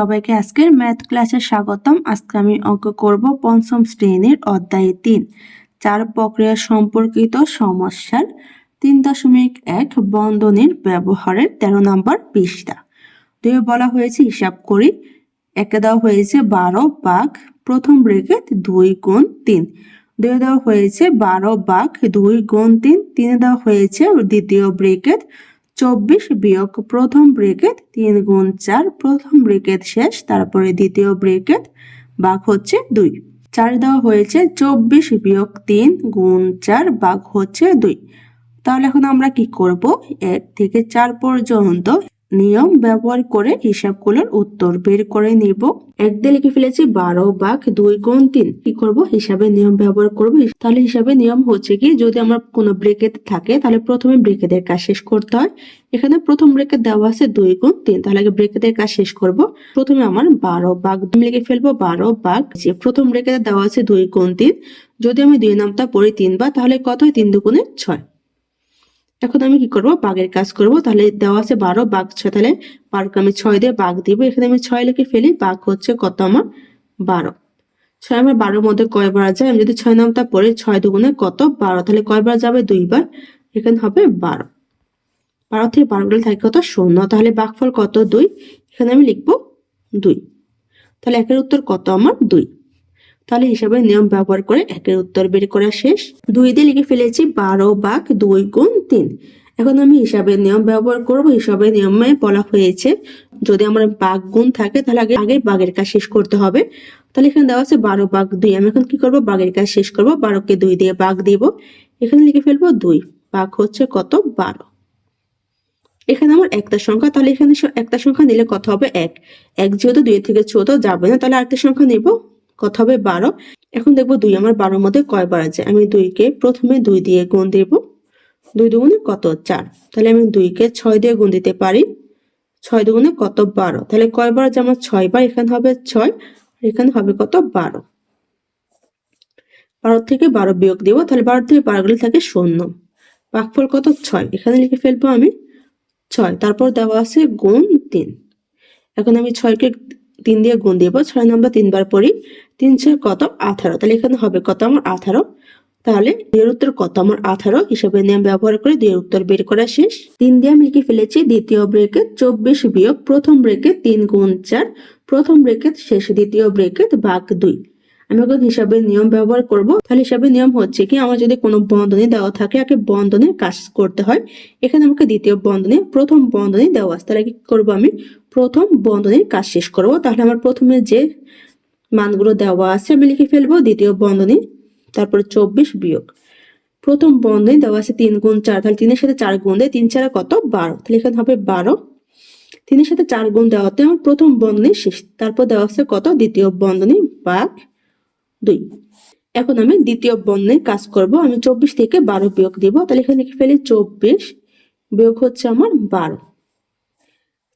সবাইকে আজকের ম্যাথ ক্লাসে স্বাগতম। আজকে আমি অঙ্ক করব পঞ্চম শ্রেণীর অধ্যায় 3 চার প্রক্রিয়া সম্পর্কিত সমস্যার 3.1 বন্ধনীর ব্যবহারের 13 নম্বর পৃষ্ঠা। দুয়ে বলা হয়েছে হিসাব করি। একে দেওয়া হয়েছে 12 ভাগ প্রথম ব্রেকেট 2 গুণ 3। দুয়ে দেওয়া হয়েছে 12 ভাগ 2 গুণ 3। তিনে দেওয়া হয়েছে দ্বিতীয় ব্রেকেট 24 বিয়োগ প্রথম ব্রেকেট 3 গুণ 4। প্রথম ব্রেকেট শেষ, তারপরে দ্বিতীয় ব্রেকেট ভাগ হচ্ছে 2। 4 দেওয়া হয়েছে 24 বিয়োগ 3 গুণ 4 ভাগ হচ্ছে 2। তাহলে এখন আমরা কি করব, 1 থেকে 4 পর্যন্ত নিয়ম ব্যবহার করে হিসাবগুলোর উত্তর বের করে নিব। 1 দিয়ে লিখে ফেলেছি 12 ভাগ 2 গুণ 3। কি করব, হিসাবে নিয়ম ব্যবহার করব। তাহলে হিসাবে নিয়ম হচ্ছে কি, যদি আমার কোনো ব্রেকেট থাকে তাহলে প্রথমে ব্রেকেটের কাজ শেষ করতে হয়। এখানে প্রথম ব্রেকেট দেওয়া আছে 2 গুণ 3, তাহলে আগে ব্রেকেটের কাজ শেষ করব। প্রথমে আমার 12 ভাগ লিখে ফেলবো। 12 ভাগ যে প্রথম ব্রেকেটে দেওয়া আছে 2 গুণ 3, যদি আমি 2 নামটা পড়ি 3 বার, তাহলে কত হয়, 3 দুগুণে 6। এখন আমি কি করব, ভাগের কাজ করব। তাহলে দেওয়া আছে 12 ভাগ 6, তাহলে 12কে আমি 6 দিয়ে ভাগ দিব। এখানে আমি 6 লিখে ফেলি, ভাগ হচ্ছে কত আমার 12। 6 আমার 12 মধ্যে কয়বার যায়, আমি যদি 6 নামটা পড়ি 6 দুগুণে কত 12, তাহলে কয়বার যাবে, 2 বার। এখানে হবে 12। 12 থেকে 12 গেলে থাকে কত, 0। তাহলে ভাগফল কত, 2। এখানে আমি লিখবো 2। তাহলে একের উত্তর কত আমার 2। তাহলে হিসাবে নিয়ম ব্যবহার করে একের উত্তর বের করা শেষ। 2 দিয়ে লিখে ফেলেছি 12 ভাগ 2 গুণ 3। এখন আমি হিসাবের নিয়ম ব্যবহার করব। হিসাবের নিয়মে বলা হয়েছে যদি আমার ভাগ গুণ থাকে তাহলে আগে ভাগের কাজ শেষ করতে হবে। তাহলে এখানে দেওয়া আছে 12 ভাগ 2। আমি এখন কি করব, ভাগের কাজ শেষ করব। 12কে 2 দিয়ে ভাগ দিব। এখানে লিখে ফেলবো 2, ভাগ হচ্ছে কত, 12। এখানে আমার একটা সংখ্যা, তাহলে এখানে একটা সংখ্যা নিলে কত হবে, 1। 1 যেহেতু 2 থেকে ছোট যাবে না, তাহলে আরেকটা সংখ্যা নেব, কত হবে, 12। এখন দেখবো 2 আমার 12 মধ্যে কয়বার আছে। আমি 2কে প্রথমে 2 দিয়ে গুণ দেব। 2 দুগুণে কত, 4। তাহলে আমি 2কে 6 দিয়ে গুণ দিতে পারি। 6 দুগুণে কত, 12। তাহলে কয়বার আছে আমার, 6 বার। এখানে হবে 6, এখানে হবে কত, 12। 12 থেকে 12 বিয়োগ দিব, তাহলে 12 থেকে 12 গেলে থাকে 0। ভাগফল কত, 6। এখানে লিখে ফেলবো আমি 6। তারপর দেওয়া আছে গুণ 3। এখন আমি 6কে 3 দিয়ে গুণ দিব। 6 নাম্বার 3 বার পড়ি। 3 6 কত, 18। তাহলে এখানে হবে কত আমার 18। তাহলে 2 এর উত্তর কত আমার 18। হিসাবে নিয়ম ব্যবহার করে 2 এর উত্তর বের করা শেষ। 3 দিয়ে আমি লিখে ফেলেছি দ্বিতীয় ব্রেকেট 24 বিয়োগ প্রথম ব্রেকেট 3 গুণ 4। প্রথম ব্রেকেট শেষ, দ্বিতীয় ব্রেকেট ভাগ 2। আমি এখন হিসাবের নিয়ম ব্যবহার করব। তাহলে হিসাবের নিয়ম হচ্ছে কি, আমার যদি কোনো বন্ধনী দেওয়া থাকে আগে বন্ধনের কাজ করতে হয়। এখানে আমাকে দ্বিতীয় বন্ধনী প্রথম বন্ধনী দেওয়া আছে, তাহলে কি করব, আমি প্রথম বন্ধনীর কাজ শেষ করব। তাহলে আমার প্রথমে যে মানগুলো দেওয়া আছে আমি লিখে ফেলবো দ্বিতীয় বন্ধনী, তারপরে 24 বিয়োগ প্রথম বন্ধনী দেওয়া আছে 3 গুণ 4। তাহলে 3 এর সাথে 4 গুণ দেয়, 3 4 কত, 12। তাহলে এখানে হবে 12। 3 এর সাথে 4 গুণ দেওয়াতে আমার প্রথম বন্ধনী শেষ। তারপর দেওয়া আছে কত, দ্বিতীয় বন্ধনী ভাগ 2। এখন আমি দ্বিতীয় বন্ধনীর কাজ করব। আমি 24 থেকে 12 বিয়োগ দিব। তাহলে এখানে লিখে ফেলি 24 বিয়োগ হচ্ছে আমার 12।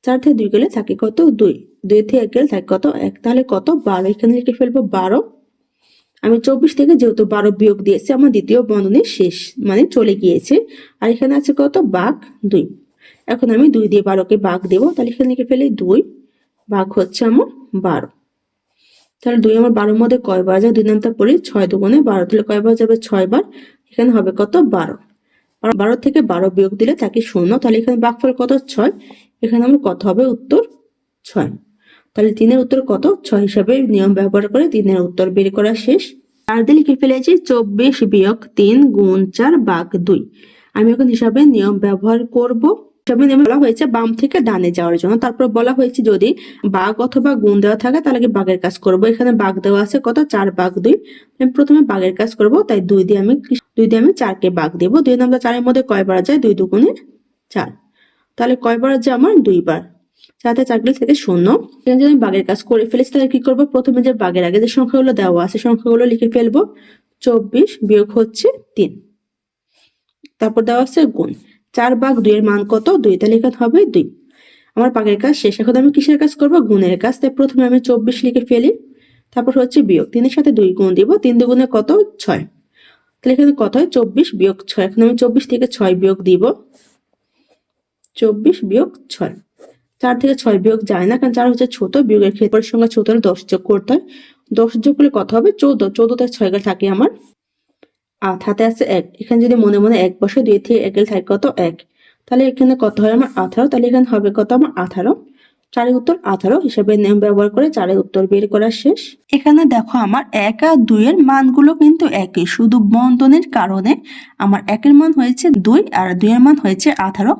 4 থেকে 2 গেলে থাকে কত, 2। 2 থেকে 1 গেলে থাকে কত, 1। তাহলে কত, 12। এখানে লিখে ফেলবো 12। আমি 24 থেকে যেহেতু 12 বিয়োগ দিয়েছি, আমার দ্বিতীয় বন্ধনী শেষ, মানে চলে গিয়েছে। আর এখানে আছে কত, ভাগ 2। এখন আমি 2 দিয়ে 12কে ভাগ দেব। তাহলে এখানে লিখে ফেলি 2, ভাগ হচ্ছে আমার 12। তাহলে 2 আমার 12 মধ্যে কয়বার যায়, 2 নামটা পড়ি, 6 দুগুণে 12। তাহলে কয়বার যাবে, 6 বার। এখানে হবে কত, 12। 12 থেকে 12 বিয়োগ দিলে থাকে 0। তাহলে এখানে ভাগফল কত, 6। এখানে আমার কত হবে, উত্তর 6। তাহলে 3 এর উত্তর কত, 6 হিসাবে নিয়ম ব্যবহার করে 3 এর উত্তর বের করা শেষ। 4 দিয়ে লিখে ফেলেছি 24 বিয়োগ 3 গুণ 4 ভাগ 2। আমি এখন হিসাবে নিয়ম ব্যবহার করব। হিসাবে নিয়মে বলা হয়েছে বাম থেকে ডানে যাওয়ার জন্য। তারপর বলা হয়েছে যদি ভাগ অথবা গুণ দেওয়া থাকে তাহলে কি ভাগের কাজ করব। এখানে ভাগ দেওয়া আছে কত, 4 ভাগ 2। আমি প্রথমে ভাগের কাজ করব, তাই 2 দিয়ে আমি 4কে ভাগ দেব। 2 নাম্বার 4 এর মধ্যে কয়বার যায়, 2 দুগুণে 4। তাহলে কয়বার আছে আমার, 2 বার। 4 থেকে 4 গেলে থেকে 0। এখানে যদি আমি ভাগের কাজ করে ফেলেছি তাহলে কি করব, প্রথমে যে ভাগের আগে যে সংখ্যাগুলো দেওয়া আছে সংখ্যাগুলো লিখে ফেলবো। 24 বিয়োগ হচ্ছে 3। তারপর দেওয়া আছে গুণ 4 ভাগ 2 এর মান কত, 2। তাহলে এখানে হবে 2। আমার ভাগের কাজ শেষ। এখন আমি কিসের কাজ করব, গুণের কাজ। তাই প্রথমে আমি 24 লিখে ফেলি, তারপর হচ্ছে বিয়োগ 3 এর সাথে 2 গুণ দিব। 3 দুগুণে কত, 6। তাহলে এখানে কত হয়, 24 বিয়োগ 6। এখন আমি 24 থেকে 6 বিয়োগ দিব, 24 বিয়োগ 6। 4 থেকে 6 বিয়োগ যায় না, কারণ 4 হচ্ছে ছোট, বিয়োগের ক্ষেত্রে সংখ্যা ছোট হলে 10 যোগ করতে হয়। 10 যোগ করলে কত হবে? 14। 14 থেকে 6 গেলে থাকে আমার 8, হাতে আছে 1। এখানে যদি মনে মনে 1 বসে, 2 থেকে 1 গেলে থাকে কত? 1। তাহলে এখানে কত হয় আমার? 18। তাহলে এখানে হবে কত আমার? 18। 4 এর উত্তর 18 হিসাবে নিয়ম ব্যবহার করে 4 এর উত্তর বের করা শেষ। এখানে দেখো আমার 1 আর 2 এর মানগুলো কিন্তু একই, শুধু বন্ধনীর কারণে আমার 1 এর মান হয়েছে 2 আর 2 এর মান হয়েছে 18।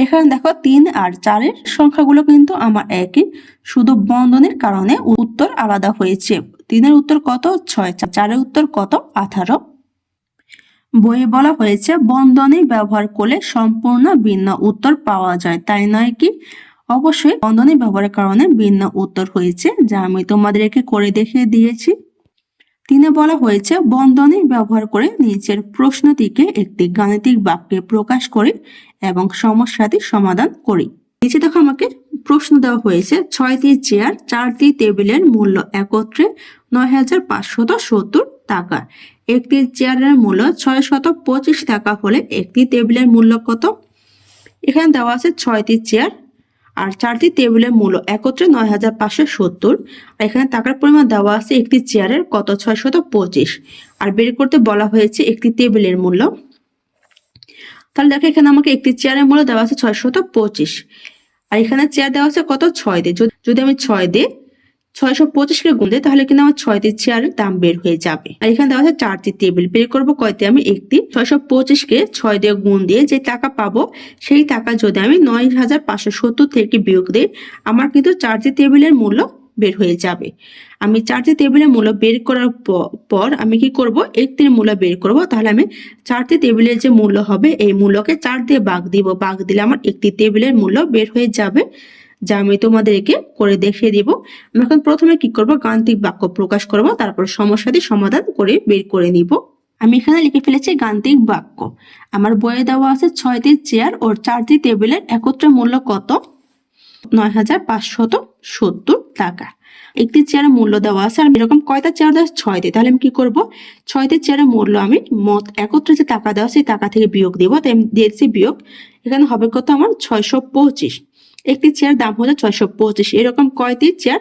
এখানে দেখো 3 আর 4 এর সংখ্যাগুলো কিন্তু আমার একই, শুধু বন্ধনীর কারণে উত্তর আলাদা হয়েছে। 3 এর উত্তর কত? 6। 4 এর উত্তর কত? 18। বইয়ে বলা হয়েছে বন্ধনী ব্যবহার করলে সম্পূর্ণ ভিন্ন উত্তর পাওয়া যায়, তাই নয় কি? অবশ্যই বন্ধনী ব্যবহারের কারণে ভিন্ন উত্তর হয়েছে, যা আমি তোমাদেরকে করে দেখিয়ে দিয়েছি। 3 বলা হয়েছে বন্ধনী ব্যবহার করে নিচের প্রশ্নটিকে একটি গাণিতিক বাক্যে প্রকাশ করি এবং সমস্যাটি সমাধান করি। নিচে দেখো আমাকে প্রশ্ন দেওয়া হয়েছে 6টি চেয়ার 4টি টেবিলের মূল্য একত্রে 9,570 টাকা। একটি চেয়ারের মূল্য 625 টাকা হলে একটি টেবিলের মূল্য কত? এখানে দেওয়া আছে 6টি চেয়ার আর 4টি টেবিলের মূল্য একত্রে 9,570, আর এখানে টাকার পরিমাণ দেওয়া আছে একটি চেয়ারের কত? 625, আর বের করতে বলা হয়েছে একটি টেবিলের মূল্য। তাহলে দেখো এখানে আমাকে একটি চেয়ারের মূল্য দেওয়া আছে 625, আর এখানে চেয়ার দেওয়া আছে কত? 6 দিয়ে। যদি আমি 6 দিয়ে 625কে গুণ দিই তাহলে কিন্তু আমার 6টি চেয়ারের দাম বের হয়ে যাবে। আর এখানে দেওয়া আছে 4টি টেবিল, বের করবো কয়টি? আমি একটি। 625কে 6 দিয়ে গুণ দিয়ে যে টাকা পাবো সেই টাকা যদি আমি 9,570 থেকে বিয়োগ দিই, আমার কিন্তু 4টি টেবিলের মূল্য বের হয়ে যাবে। আমি 4টি টেবিলের মূল্য বের করার পর আমি কি করব? একটির মূল্য বের করব। তাহলে আমি 4টি টেবিলের যে মূল্য হবে এই মূল্যকে 4 দিয়ে ভাগ দিব, ভাগ দিলে আমার একটি টেবিলের মূল্য বের হয়ে যাবে, যা আমি তোমাদেরকে করে দেখিয়ে দিব। আমি এখন প্রথমে কি করব? গাণিতিক বাক্য প্রকাশ করব, তারপর সমস্যাটি সমাধান করে বের করে নিব। আমি এখানে লিখে ফেলেছি গাণিতিক বাক্য। আমার বইয়ে দেওয়া আছে 6টি চেয়ার ও 4টি টেবিলের একত্রে মূল্য কত? 9,570 টাকা। একটি চেয়ারের মূল্য দেওয়া আছে, আর এরকম কয়টা চেয়ার দেওয়া? 6টি। তাহলে আমি কি করব? 6টি চেয়ারের মূল্য আমি মোট একত্রে যে টাকা দেওয়া সেই টাকা থেকে বিয়োগ দিব, তাই আমি দিয়েছি বিয়োগ। এখানে হবে কত আমার? 625। একটি চেয়ার দাম হলো 625। এরকম কয়টি চেয়ার?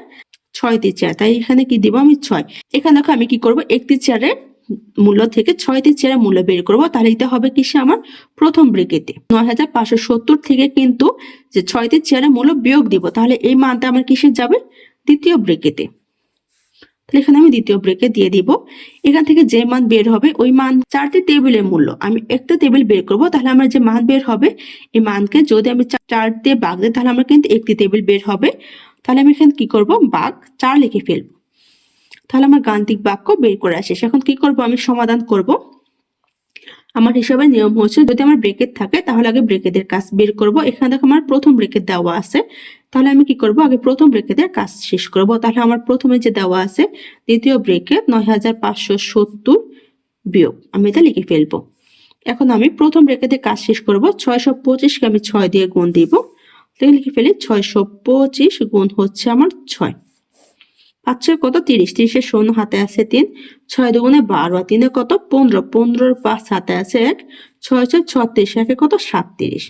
6টি চেয়ার, তাই এখানে কি দিব আমি? 6। এখানে দেখো আমি কি করব? একটি চেয়ারের মূল্য থেকে 6টি চেয়ারের মূল্য বের করব। তাহলে এটা হবে কিসে? আমার প্রথম ব্র্যাকেটে 9,570 থেকে কিন্তু যে 6টি চেয়ারের মূল্য বিয়োগ দিব, তাহলে এই মানটা আমার কিসে যাবে? দ্বিতীয় ব্র্যাকেটে। তাহলে এখানে আমি দ্বিতীয় ব্র্যাকেট দিয়ে দিব। এখান থেকে যে মান বের হবে ওই মান 4টি টেবিলের মূল্য, আমি একটা টেবিল বের করব, তাহলে আমার যে মান বের হবে এই মানকে যদি আমি 4 দিয়ে ভাগ দিই তাহলে আমার কিন্তু একটি টেবিল বের হবে। তাহলে আমি এখানে কি করব? ভাগ 4 লিখে ফেলবো। তাহলে আমার গাণিতিক বাক্য বের করে আসে। এখন কি করব? আমি সমাধান করব। আমার হিসাবের নিয়ম হচ্ছে যদি আমার ব্র্যাকেট থাকে তাহলে আগে ব্র্যাকেটের কাজ বের করব। এখানে দেখো আমার প্রথম ব্র্যাকেট দেওয়া আছে, তাহলে আমি কি করব? আগে প্রথম ব্র্যাকেটের কাজ শেষ করব। তাহলে আমার প্রথমে যে দেওয়া আছে দ্বিতীয় ব্র্যাকেট 9,570 বিয়োগ, আমি এটা লিখে ফেলবো। এখন আমি প্রথম ব্র্যাকেটের কাজ শেষ করব। 625কে আমি 6 দিয়ে গুণ দিব, তাহলে লিখে ফেলি 625 গুণ হচ্ছে আমার 6। 5 6 কত? 30। 30 শূন্য হাতে আছে 3। 6 দুগুণে 12, 3 কত? 15। 15 5 হাতে আছে 1। 6 6 36, 1 কত? 37।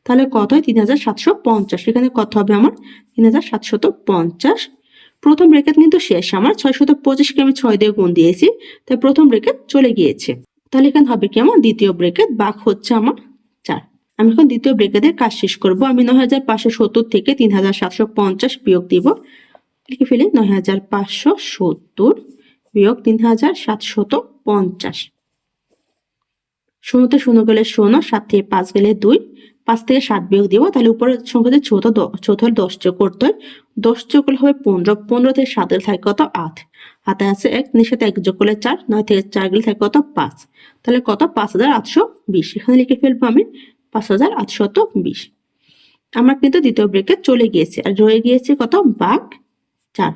তাহলে কত হয়? 3,750। এখানে কত হবে আমার? 3,750। প্রথম ব্র্যাকেট কিন্তু শেষ আমার। 625কে আমি 6 দিয়ে গুণ দিয়েছি, তাই প্রথম ব্র্যাকেট চলে গিয়েছে। তাহলে এখানে হবে কি আমার? দ্বিতীয় ব্র্যাকেট ভাগ হচ্ছে আমার 4। আমি এখন দ্বিতীয় ব্র্যাকেটের কাজ শেষ করব। আমি 9,570 থেকে 3,750 বিয়োগ দিব, লিখে ফেলি 9,570 বিয়োগ 3,750। শূন্যতে শূন্য গেলে শূন্য, 7 থেকে 5 গেলে 2, 5 থেকে 7 বিয়োগ দিব, তাহলে উপরের সংখ্যাতে ছোট 10 যোগ করতে হয়। 10 যোগ করলে হবে 15। 15 থেকে 7 গেলে থাকে কত? 8। হাতে আছে 1, এর সাথে 1 যোগ করলে 4, 9 থেকে 4 গেলে থাকে কত? 5। তাহলে কত? 5,820। এখানে লিখে ফেলবো আমি 5,820। আমার কিন্তু দ্বিতীয় ব্র্যাকেট চলে গিয়েছে, আর রয়ে গিয়েছে কত? ভাগ 4।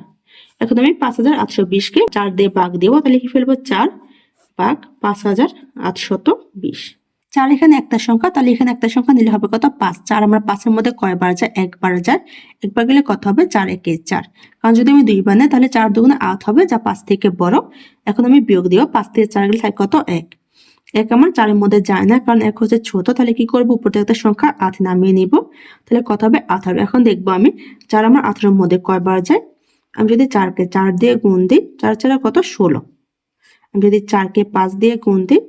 এখন আমি 5,820কে 4 দিয়ে ভাগ দিব, তাহলে লিখে ফেলবো 4 ভাগ 5,820। 4 এখানে একটা সংখ্যা, তাহলে এখানে একটা সংখ্যা নিলে হবে কত? 5। 4 আমরা 5-এর মধ্যে কয়বার যায়? একবার যায়। একবার গেলে কত হবে? 4 একে 4। কারণ যদি আমি 2 বার নেই তাহলে 4 দুগুণে 8 হবে, যা 5 থেকে বড়। এখন আমি বিয়োগ দিব, 5 থেকে 4 গেলে থাকে কত? 1। এক আমার 4-এর মধ্যে যায় না, কারণ 1 হচ্ছে ছোট। তাহলে কি করবো, উপর থেকে একটা সংখ্যা 8 নামিয়ে নিব। তাহলে কত হবে 18। এখন দেখবো আমি 4 আমার 18-এর মধ্যে কয়বার যায়। আমি যদি 4কে 4 দিয়ে গুণ দিই, 4 4 কত 16। আমি যদি 4কে 5 দিয়ে গুণ দিই,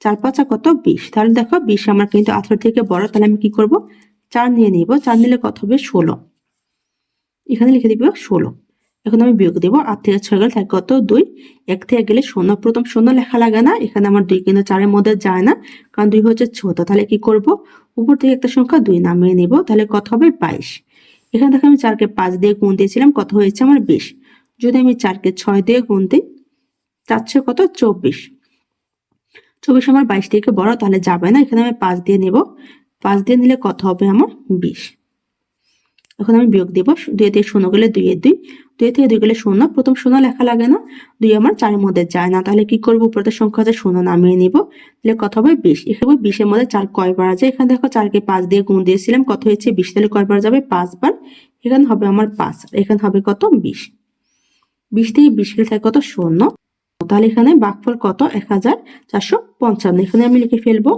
4 5 কত 20। তাহলে দেখো 20 আমার কিন্তু 18 থেকে বড়। তাহলে আমি কি করব, 4 নিয়ে নিব। 4 নিলে কত হবে 16। এখানে লিখে দিব 16। এখন আমি বিয়োগ দেব, 8 থেকে 6 গেলে থাকে কত 2। 1 থেকে গেলে 0, প্রথম 0 লেখা লাগে না। এখানে আমার 2 কিন্তু 4-এর মধ্যে যায় না, কারণ 2 হচ্ছে ছোট। তাহলে কি করব, উপর থেকে একটা সংখ্যা 2 নামিয়ে নিব। তাহলে কত হবে 22। এখানে দেখো আমি 4কে 5 দিয়ে গুণ দিয়েছিলাম, কত হয়েছে আমার 20। যদি আমি 4কে 6 দিয়ে গুণ দিই, 4 6 কত 24। 24 আমার 22 থেকে বড়, তাহলে যাবে না। এখানে আমি 5 দিয়ে নেব। 5 দিয়ে নিলে কত হবে আমার 20। এখন আমি বিয়োগ দেব, 2 দিয়ে 0 গেলে 2 এর 2, 2 থেকে 2 গেলে 0, প্রথম 0 লেখা লাগে না। 2 আমার 4-এর মধ্যে যায় না। তাহলে কি করব, উপরের সংখ্যা আছে 0 নামিয়ে নিব। তাহলে কত হবে 20। এখানে 20-এর মধ্যে 4 কয়বার আছে, এখানে দেখো 4কে 5 দিয়ে গুণ দিয়েছিলাম, কত হয়েছে 20। তাহলে কয়বার যাবে 5 বার। এখানে হবে আমার 5, এখানে হবে কত 20। 20 থেকে 20 গেলে থাকে কত 0। তাহলে এখানে ভাগফল কত 1455। এখানে আমি লিখে ফেলবো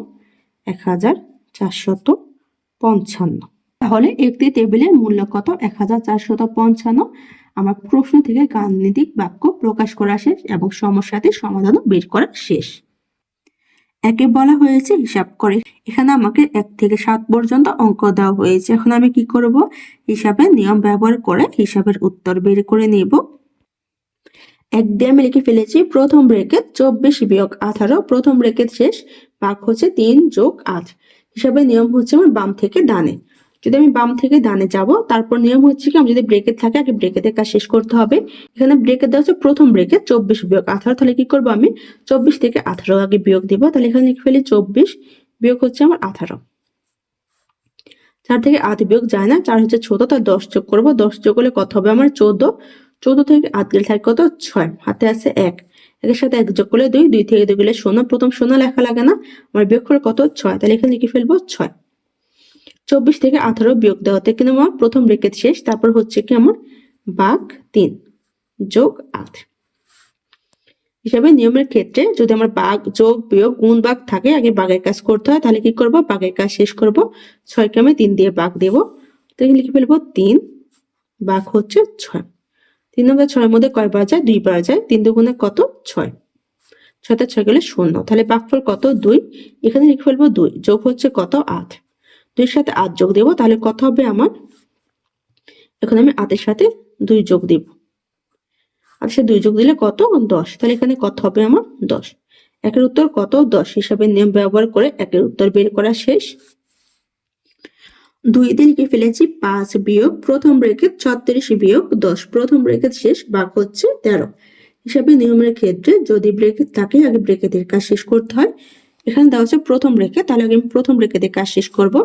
1455। তাহলে একটি টেবিলের মূল্য কত 1455। আমার প্রশ্ন থেকে গাণিতিক বাক্য প্রকাশ করা শেষ এবং সমস্যাটির সমাধানও বের করা শেষ। একে বলা হয়েছে হিসাব করে। এখানে আমাকে 1 থেকে 7 পর্যন্ত অঙ্ক দেওয়া হয়েছে। এখন আমি কি করব, হিসাবের নিয়ম ব্যবহার করে হিসাবের উত্তর বের করে নেব। 1 দিয়ে আমি লিখে ফেলেছি প্রথম ব্রেকেট 24 বিয়োগ 18, প্রথম ব্রেকেট শেষ, ভাগ হচ্ছে 3 যোগ 8। হিসাবের নিয়ম হচ্ছে আমার বাম থেকে ডানে। যদি আমি বাম থেকে ডানে যাব, তারপর নিয়ম হচ্ছে কি, আমি যদি ব্রেকেট থাকে আগে ব্রেকেটের কাজ শেষ করতে হবে। এখানে ব্রেকেট দেওয়া হচ্ছে প্রথম ব্রেকেট 24 বিয়োগ 18। তাহলে কি করবো, আমি 24 থেকে 18 আগে বিয়োগ দিব। তাহলে এখানে লিখে ফেলি 24 বিয়োগ হচ্ছে আমার 18। 4 থেকে 8 বিয়োগ যায় না, 4 হচ্ছে ছোট, তাই 10 যোগ করবো। 10 যোগ করলে কত হবে আমার 14। 14 থেকে 8 গেলে থাকে কত 6, হাতে আছে 1। 1-এর সাথে 1 যোগ করলে 2, 2 থেকে 2 গেলে 0, প্রথম 0 লেখা লাগে না। আমার বিয়োগফল কত 6। তাহলে এখানে লিখে ফেলবো 6। 24 থেকে 18 বিয়োগ দেওয়াতে কিন্তু আমার প্রথম ব্রেকেট শেষ, তারপর হচ্ছে কি আমার ভাগ 3 যোগ 8। হিসাবে নিয়মের ক্ষেত্রে যদি আমার ভাগ যোগ বিয়োগ গুণ ভাগ থাকে, আগে ভাগের কাজ করতে হয়। তাহলে কি করব, ভাগের কাজ শেষ করব। 6কে আমি 3 দিয়ে ভাগ দেব। তাহলে লিখে ফেলবো 3 ভাগ হচ্ছে 6। 3 আর 6-এর মধ্যে কয়বার যায়, 2 বার যায়। 3 দুগুণে কত 6, 6 তে 6 গেলে 0। তাহলে ভাগফল কত 2। এখানে লিখে ফেলবো 2 যোগ হচ্ছে কত 8। 2 এর সাথে 8 যোগ দেব, তাহলে কত হবে আমার, এখন আমি 8 এর সাথে 2 যোগ দেব। 8 এর সাথে 2 যোগ দিলে কত 10। তাহলে এখানে কত হবে আমার 10। একের উত্তর কত 10। হিসাবের নিয়ম ব্যবহার করে একের উত্তর বের করা শেষ। 2 দিয়ে লিখে ফেলেছি 5 বিয়োগ প্রথম ব্রেকেট 36 বিয়োগ 10, প্রথম ব্রেকেট শেষ, ভাগ হচ্ছে 13। হিসাবে নিয়মের ক্ষেত্রে যদি ব্রেকেট থাকে আগে ব্রেকেটের কাজ শেষ করতে হয়। এখানে দেওয়া আছে প্রথম ব্রেকেট, তাহলে আগে আমি প্রথম ব্রেকেটের কাজ শেষ করব।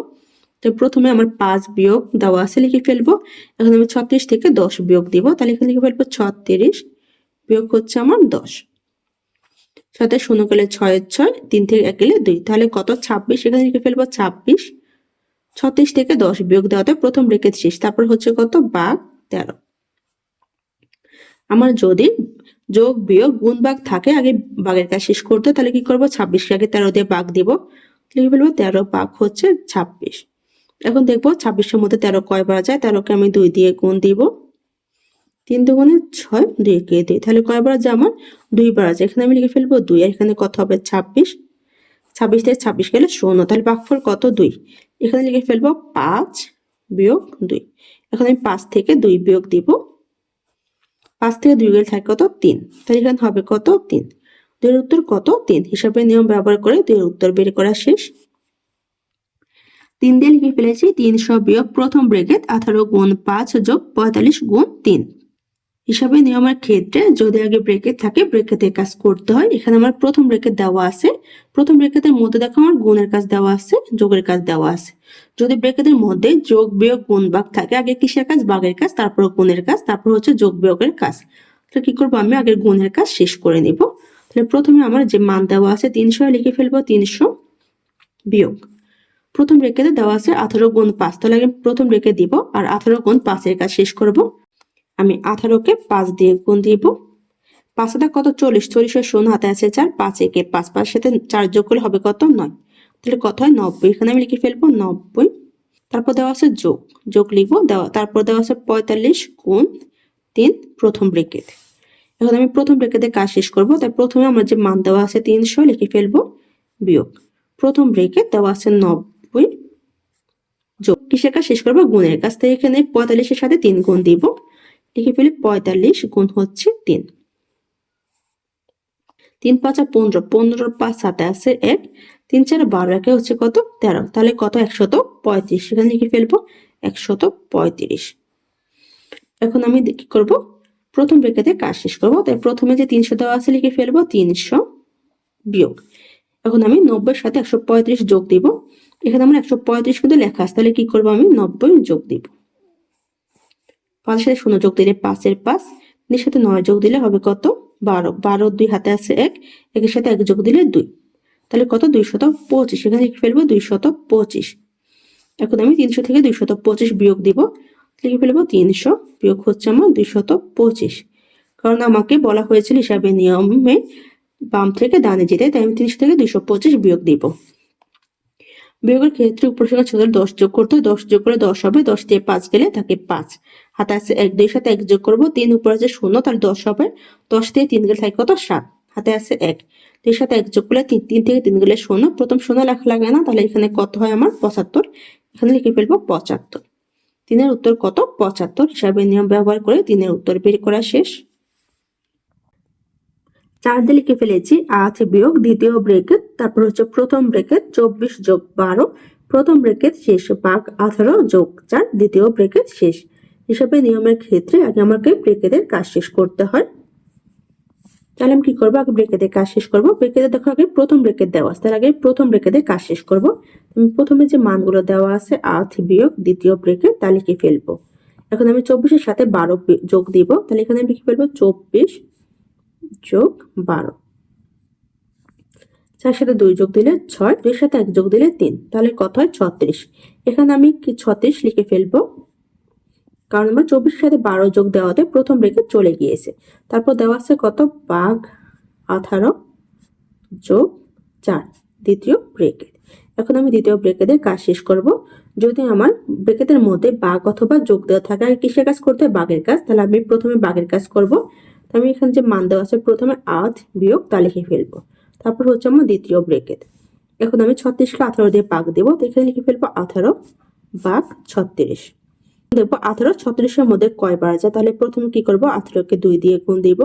তো প্রথমে আমার 5 বিয়োগ দেওয়া আছে, লিখে ফেলবো। এখন আমি 36 থেকে 10 বিয়োগ দিব। তাহলে এখানে লিখে ফেলবো 36 বিয়োগ হচ্ছে আমার 10। 7 0 গেলে 6 6, 3 থেকে 1 গেলে 2, তাহলে কত 26। এখানে লিখে ফেলবো 26। 36 থেকে 10 বিয়োগ দেওয়াতে প্রথম ব্রেকেট শেষ, তারপর হচ্ছে কত ভাগ 13। আমার যদি যোগ বিয়োগ গুণ ভাগ থাকে, আগে ভাগের কাজ শেষ করতে, তাহলে কি করবো 26-কে আগে 13 দিয়ে ভাগ দিব। লিখে ফেলবো 13 ভাগ হচ্ছে 26। এখন দেখবো 26-এর মধ্যে 13 কয়বার যায়। 13-কে আমি 2 দিয়ে গুণ দিব। 3 দুগুণে 6, 2 কে 2, তাহলে কয়বার যায় আমার 2 বার আছে। এখানে আমি লিখে ফেলবো 2, আর এখানে কত হবে 26। 26 থেকে 26 গেলে 0, তাহলে ভাগফল কত 2। এখানে লিখে ফেলবো 5 বিয়োগ 2। এখন আমি 5 থেকে 2 বিয়োগ দিব। 5 থেকে 2 গেলে থাকে কত 3, তাহলে এখানে হবে কত 3। 2 এর উত্তর কত 3। হিসাবের নিয়ম ব্যবহার করে 2 এর উত্তর বের করা শেষ। 3 দিয়ে লিখে ফেলেছি 300 বিয়োগ প্রথম ব্রেকেট 18 গুণ 5 যোগ 45 গুণ 3। হিসাবে নিয়মের ক্ষেত্রে যদি আগে ব্রেকেট থাকে ব্রেকেটের কাজ করতে হয়। এখানে আমার প্রথম ব্রেকেট দেওয়া আছে, প্রথম ব্রেকেটের মধ্যে দেখো আমার গুণের কাজ দেওয়া আছে, যোগের কাজ দেওয়া আছে। যদি ব্রেকেটের মধ্যে যোগ বিয়োগ গুণ ভাগ থাকে, আগে কিসের কাজ, ভাগের কাজ, তারপর গুণের কাজ, তারপর হচ্ছে যোগ বিয়োগের কাজ। তাহলে কি করবো, আমি আগের গুণের কাজ শেষ করে নিব। তাহলে প্রথমে আমার যে মান দেওয়া আছে 300 লিখে ফেলবো 300 বিয়োগ প্রথম ব্রেকেটে দেওয়া আছে 18 গুণ 5, তাহলে আগে প্রথম ব্রেকেট দিব আর 18 গুণ 5 এর কাজ শেষ করব। আমি 18-কে 5 দিয়ে গুণ দিব। পাঁচ হাতে কত 40, 40 শূন্য হাতে আছে 4, 5 একে 5, 5 সাথে 4 যোগ করলে হবে কত 9, তাহলে কত হয় 90। এখানে আমি লিখে ফেলবো 90। তারপর দেওয়া আছে যোগ, যোগ লিখবো দেওয়া, তারপর দেওয়া আছে 45 গুণ 3 প্রথম ব্র্যাকেট। এখন আমি প্রথম ব্র্যাকেটে কাজ শেষ করবো, তাই প্রথমে আমার যে মান দেওয়া আছে 300 লিখে ফেলবো বিয়োগ প্রথম ব্র্যাকেট দেওয়া আছে 90 যোগ কিসের কাজ শেষ করবো গুণের কাজ, তাই এখানে 45-এর সাথে 3 গুণ দিব, লিখে ফেলি 45 গুণ হচ্ছে 3, 3 5 15, 15 5 হাতে আছে 1, 3 4 12, একে হচ্ছে কত 13, তাহলে কত 135, সেখানে লিখে ফেলবো 135। এখন আমি কি করব প্রথম ব্র্যাকেটে কাজ শেষ করব, তাই প্রথমে যে 300 দেওয়া আছে লিখে ফেলবো 300 বিয়োগ, এখন আমি 90 সাথে 135 যোগ দিব, এখানে আমার 135 কিন্তু লেখা আছে, তাহলে কি করব আমি 90 যোগ দিব, 5 সাথে 0 যোগ দিলে 5 এর 5, 3 সাথে 9 যোগ দিলে হবে কত 12, 12 2 হাতে আছে 1, এর সাথে 1 যোগ দিলে 2, তাহলে কত 225, এখানে লিখে ফেলবো 225। এখন আমি 300 থেকে 225 বিয়োগ দিব, লিখে ফেলবো 300 বিয়োগ হচ্ছে আমার 225, কারণ আমাকে বলা হয়েছিল হিসাবে নিয়মে বাম থেকে ডানে যেতে, তাই আমি 300 থেকে 225 বিয়োগ দিব। বিয়োগের ক্ষেত্রে উপর সংখ্যা ছোট 10 যোগ করতে, 10 যোগ করে 10 হবে, 10 দিয়ে 5 গেলে থাকে 5, হাতে আছে 1, 2 সাথে 1 যোগ করবো, 3 উপর আছে 0, তাহলে 10 হবে, 10 দিয়ে 3 গেলে থাকে কত 7, হাতে আছে 1, 2 সাথে 1 যোগ করলে 3 থেকে 3 গেলে 0, প্রথম 0 লেখা লাগে না, তাহলে এখানে কত হয় আমার 75, এখানে লিখে ফেলবো 75। 3 এর উত্তর কত 75, হিসাবের নিয়ম ব্যবহার করে 3 এর উত্তর বের করা শেষ। 4 দিয়ে লিখে ফেলেছি 8 বিয়োগ দ্বিতীয় ব্র্যাকেট, তারপর হচ্ছে প্রথম ব্র্যাকেট 24 যোগ 12, প্রথম ব্র্যাকেট শেষ ভাগ 18 যোগ 4 দ্বিতীয় ব্র্যাকেট শেষ। হিসাবে নিয়মের ক্ষেত্রে আগে আমাকে ব্র্যাকেটের কাজ শেষ করতে হয়, তাহলে আমি কি করবো আগে ব্র্যাকেটের কাজ শেষ করবো। ব্র্যাকেটে দেখো আগে প্রথম ব্র্যাকেট দেওয়া আছে, তার আগে প্রথম ব্র্যাকেটের কাজ শেষ করবো। আমি প্রথমে যে মানগুলো দেওয়া আছে 8 বিয়োগ দ্বিতীয় ব্র্যাকেট তা লিখে ফেলবো। এখন আমি 24-এর সাথে 12 যোগ দিব, তাহলে এখানে আমি লিখে ফেলবো 24 যোগ 12, 4 সাথে 2 যোগ দিলে 6, 2 সাথে 1 যোগ দিলে 3, তাহলে কত হয় 36। এখানে আমি কি 36 লিখে ফেলবো, কারণ আমার 24 সাথে 12 যোগ দেওয়াতে প্রথম ব্র্যাকেট চলে গিয়েছে। তারপর দেওয়া আছে কত ভাগ 18 যোগ 4 দ্বিতীয় ব্র্যাকেট। এখন আমি দ্বিতীয় ব্র্যাকেটের কাজ শেষ করব। যদি আমার ব্র্যাকেটের মধ্যে ভাগ অথবা যোগ দেওয়া থাকে, আর কিসের কাজ করতে হয় ভাগের কাজ, তাহলে আমি প্রথমে ভাগের কাজ করব। আমি এখানে যে মান দেওয়া আছে প্রথমে 8 বিয়োগ তা লিখে ফেলবো, তারপর হচ্ছে আমার দ্বিতীয় ব্র্যাকেট। এখন আমি 36কে 18 দিয়ে ভাগ দেবো, তো এখানে লিখে ফেলবো 18 ভাগ 36। দেখবো 18 36-এর মধ্যে কয়বার যায়, তাহলে প্রথমে কি করব 18কে 2 দিয়ে গুণ দিব,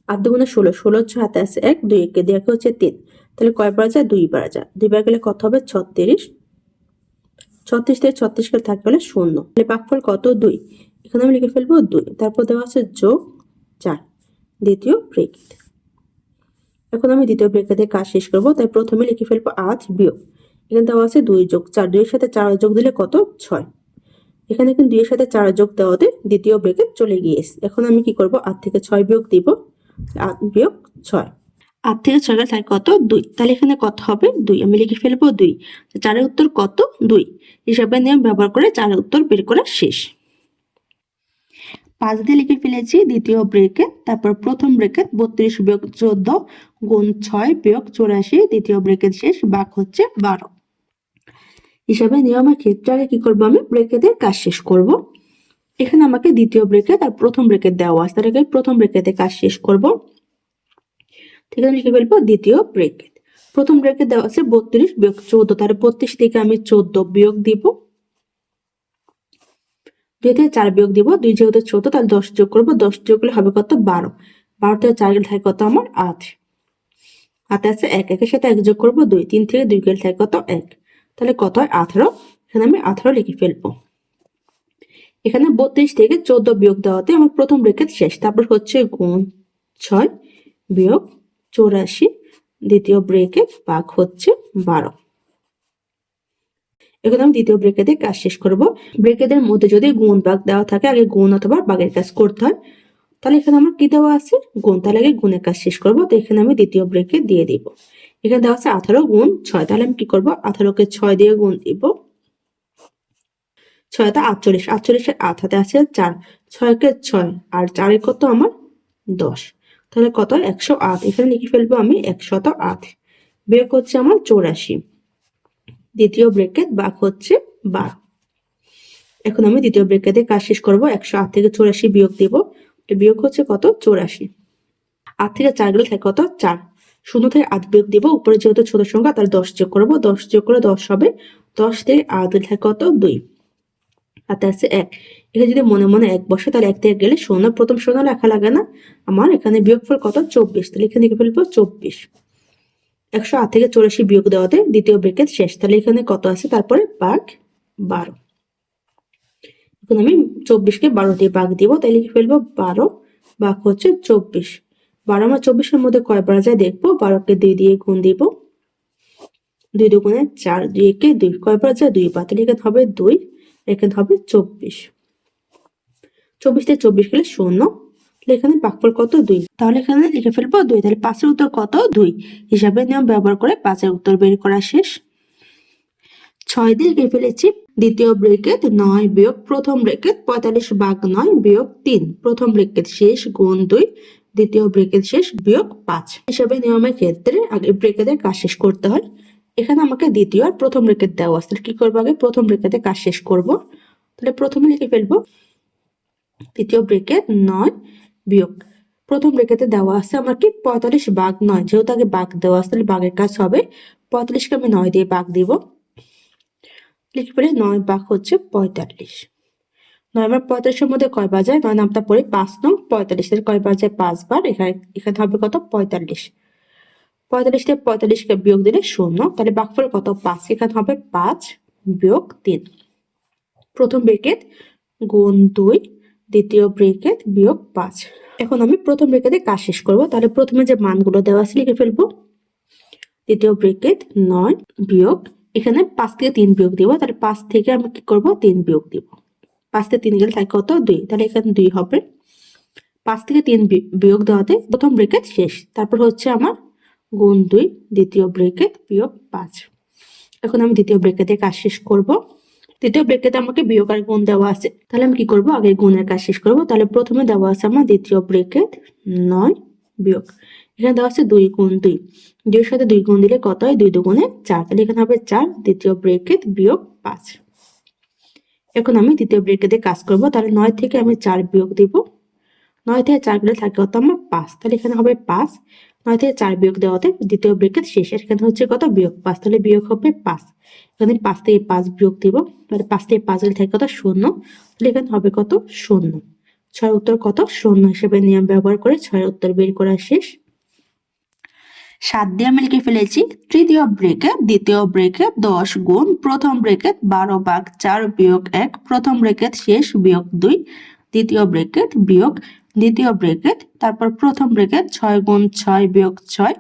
8 2 গুণে 16, 16 6 হাতে আছে 1, 2 একে দিয়ে হচ্ছে 3, তাহলে কয়বার যায় 2 বার যায়, 2 বার গেলে কত হবে 36, 36 থেকে 36 কে থাকবে হলে 0, তাহলে ভাগফল কত 2, এখানে আমি লিখে ফেলবো 2, তারপর দেওয়া আছে যোগ 4 দ্বিতীয় ব্র্যাকেট। এখন আমি দ্বিতীয় ব্র্যাকেটে কাজ শেষ করব, তাই প্রথমে লিখে ফেলবো 8 বিয়োগ, এখানে দেওয়া আছে 2 যোগ 4, 2 এর সাথে 4 যোগ দিলে কত 6, এখানে কিন্তু 2 এর সাথে 4 যোগ দেওয়াতে দ্বিতীয় ব্র্যাকেট চলে গিয়েছে। এখন আমি কি করব 8 থেকে 6 বিয়োগ দিব, 8 বিয়োগ 6, 8 থেকে 6 গেলে থাকে কত 2, তাহলে এখানে কত হবে 2, আমি লিখে ফেলবো 2, 4 এর উত্তর কত 2, হিসাবের নিয়ম ব্যবহার করে 4 এর উত্তর বের করা শেষ। 5 দিয়ে লিখে ফেলেছি দ্বিতীয় ব্র্যাকেট, তারপর প্রথম ব্র্যাকেট 32 বিয়োগ 14 গুণ 6 বিয়োগ 84 দ্বিতীয় ব্র্যাকেট শেষ ভাগ হচ্ছে 12। হিসাবে নিয়মের ক্ষেত্রে আগে কি করবো আমি ব্র্যাকেটের কাজ শেষ করব। এখানে আমাকে দ্বিতীয় ব্র্যাকেট আর প্রথম ব্র্যাকেট দেওয়া আছে, তার আগে প্রথম ব্র্যাকেটে কাজ শেষ করব। ঠিক আছে, লিখে ফেলবো দ্বিতীয় ব্র্যাকেট। প্রথম ব্র্যাকেট দেওয়া আছে 32 বিয়োগ 14, তাহলে 32 থেকে আমি 14 বিয়োগ দিব, 2 থেকে 4 বিয়োগ দিব, 2 যেহেতু 14 তাহলে 10 যোগ করবো, 10 যোগ করলে হবে কত 12, 12 থেকে 4 গেলে থাকে কত আমার 8, হাতে আছে 1, 1 এর সাথে 1 যোগ করবো 2, 3 থেকে 2 গেলে থাকে কত 1, তাহলে কত হয় 18, এখানে আমি 18 লিখে ফেলবো। এখানে 32 থেকে 14 বিয়োগ দেওয়াতে আমার প্রথম ব্র্যাকেট শেষ, তারপর হচ্ছে গুণ 6 বিয়োগ 84 দ্বিতীয় ব্র্যাকেট ভাগ হচ্ছে 12। এখন আমি দ্বিতীয় ব্র্যাকেটে কাজ শেষ করব। ব্র্যাকেটের মধ্যে যদি গুণ ভাগ দেওয়া থাকে আগে গুণ অথবা ভাগের কাজ করতে হয়, তাহলে এখানে আমার কি দেওয়া আছে গুণ, তাহলে আগে গুণের কাজ শেষ করব, তো এখানে আমি দ্বিতীয় ব্র্যাকেট দিয়ে দিব। এখানে দেওয়া আছে 18 গুণ 6, তাহলে আমি কি করব 18কে 6 দিয়ে গুণ দিব, 6 টা 48, 48 এর 8 হাতে আছে 4, 6 কে 6 আর 4 এর কত আমার 10, তাহলে কত 108, এখানে লিখে ফেলবো আমি 108। বিয়োগ হচ্ছে আমার 84, দ্বিতীয় ব্রেকেট ভাগ হচ্ছে 12। এখন আমি দ্বিতীয় ব্রেকেটে কাজ শেষ করবো। 108 থেকে 84 বিয়োগ দিব, বিয়োগ হচ্ছে কত 84। 8 থেকে 4 গেলে থাকে কত 4, 0 থেকে 8 বিয়োগ দিব, উপরে যেহেতু ছোট সংখ্যা তাহলে 10 যোগ করবো, 10 যোগ করে 10 হবে, 10 থেকে 8 গেলে থাকে কত 2, হাতে আছে 1। এখানে যদি মনে মনে 1 বসে তাহলে 1 থেকে গেলে 0, প্রথম 0 লেখা লাগে না আমার, এখানে বিয়োগফল কত 24, তাহলে এখানে লিখে ফেলবো 24। 108 থেকে 84 বিয়োগ দেওয়াতে দ্বিতীয় ব্রেকেট শেষ, তাহলে এখানে কত আছে তারপরে ভাগ 12। এখন আমি 24কে 12 দিয়ে ভাগ দিব, তাই লিখে ফেলবো 12 ভাগ হচ্ছে 24। 12 আমার 24-এর মধ্যে কয়বার যায় দেখবো, 12কে 2 দিয়ে গুণ দিব, 2 দুগুণে 4, 2 একে 2, কয়বার যায় 2 বার, তাহলে এখানে হবে 2, এখানে হবে 24। 24 থেকে 24 গেলে 0, তাহলে এখানে ভাগফল কত 2, তাহলে এখানে লিখে ফেলবো 2, তাহলে 5-এর উত্তর কত 2। হিসাবে নিয়ম ব্যবহার করে 5-এর উত্তর বের করা শেষ। 6 দিয়ে লিখে ফেলেছি দ্বিতীয় ব্রেকেট 9 বিয়োগ প্রথম ব্রেকেট 45 ভাগ 9 বিয়োগ 3, প্রথম ব্রেকেট শেষ গুণ 2, দ্বিতীয় ব্রেকেট শেষ বিয়োগ 5। হিসাবে নিয়মের ক্ষেত্রে আগে ব্রেকেটের কাজ শেষ করতে হয়। এখানে আমাকে দ্বিতীয় আর প্রথম ব্রেকেট দেওয়া আছে, কি করবো আগে প্রথম ব্রেকেটে কাজ শেষ করব। তাহলে প্রথমে লিখে ফেলবো দ্বিতীয় ব্রেকেট 9 বিয়োগ প্রথম ব্রেকেটে দেওয়া আছে আমার কি 45 ভাগ 9, যেহেতু আগে ভাগ দেওয়া আছে তাহলে ভাগের কাজ হবে, 45কে আমি 9 দিয়ে ভাগ দিব, লিখে ফেলে 9 ভাগ হচ্ছে 45। 9 আমার 45-এর মধ্যে কয়বার যায়, 9 নামটা পড়ে 5 নং 45, এর কয়বার যায় 5 বার, এখানে হবে কত 45। 45 থেকে 45কে বিয়োগ দিলে 0, তাহলে ভাগফল কত 5, এখানে হবে 5 বিয়োগ 3, প্রথম ব্রেকেট গুণ 2, দ্বিতীয় ব্রেকেট বিয়োগ 5। এখন আমি প্রথম ব্রেকেটে কাজ শেষ করব, তাহলে প্রথমে যে মানগুলো দেওয়া আছে লিখে ফেলবো। দ্বিতীয় ব্রেকেট 9 বিয়োগ, এখানে 5 থেকে 3 বিয়োগ দিব, তাহলে 5 থেকে আমি কি করব 3 বিয়োগ দিব, 5 থেকে 3 গেলে থাকে কত 2, তাহলে এখানে 2 হবে। 5 থেকে 3 বিয়োগ দেওয়াতে প্রথম ব্রেকেট শেষ, তারপর হচ্ছে আমার গুণ 2, দ্বিতীয় ব্রেকেট বিয়োগ 5। এখন আমি দ্বিতীয় ব্রেকেটে কাজ শেষ করব। দ্বিতীয় ব্রেকেটে আমাকে বিয়োগ আর গুণ দেওয়া আছে, তাহলে আমি কি করব আগে গুণের কাজ শেষ করব। তাহলে প্রথমে দেওয়া আছে আমার দ্বিতীয় ব্রেকেট 9 বিয়োগ, এখানে দেওয়া আছে 2 গুণ 2, 2 এর সাথে 2 গুণ দিলে কত হয় 2 দুগুণে 4, তাহলে এখানে হবে 4, দ্বিতীয় ব্রেকেট বিয়োগ 5। এখন আমি দ্বিতীয় ব্রেকেটে কাজ করব, তাহলে 9 থেকে আমি 4 বিয়োগ দিব, 9 থেকে 4 গেলে থাকে কত আমার 5, তাহলে এখানে হবে 5। 9 থেকে 4 বিয়োগ দেওয়াতে দ্বিতীয় ব্রেকেট শেষ, এখানে হচ্ছে কত বিয়োগ 5, তাহলে বিয়োগ হবে 5। এখানে 5 থেকে 5 বিয়োগ দিব, তাহলে 5 থেকে 5 গেলে থাকে কত 0, তাহলে এখানে হবে কত 0। 6 উত্তর কত 0 হিসেবে নিয়ম ব্যবহার করে 6 উত্তর বের করা শেষ। 7 দিয়ে আমি লিখে ফেলেছি তৃতীয় ব্রেকেট দ্বিতীয় ব্রেকেট 10 গুণ প্রথম ব্রেকেট 12 ভাগ 4 বিয়োগ 1, প্রথম ব্রেকেট শেষ বিয়োগ 2, দ্বিতীয় ব্রেকেট বিয়োগ দ্বিতীয় ব্রেকেট, তারপর প্রথম ব্রেকেট 6 গুণ 6 বিয়োগ 6,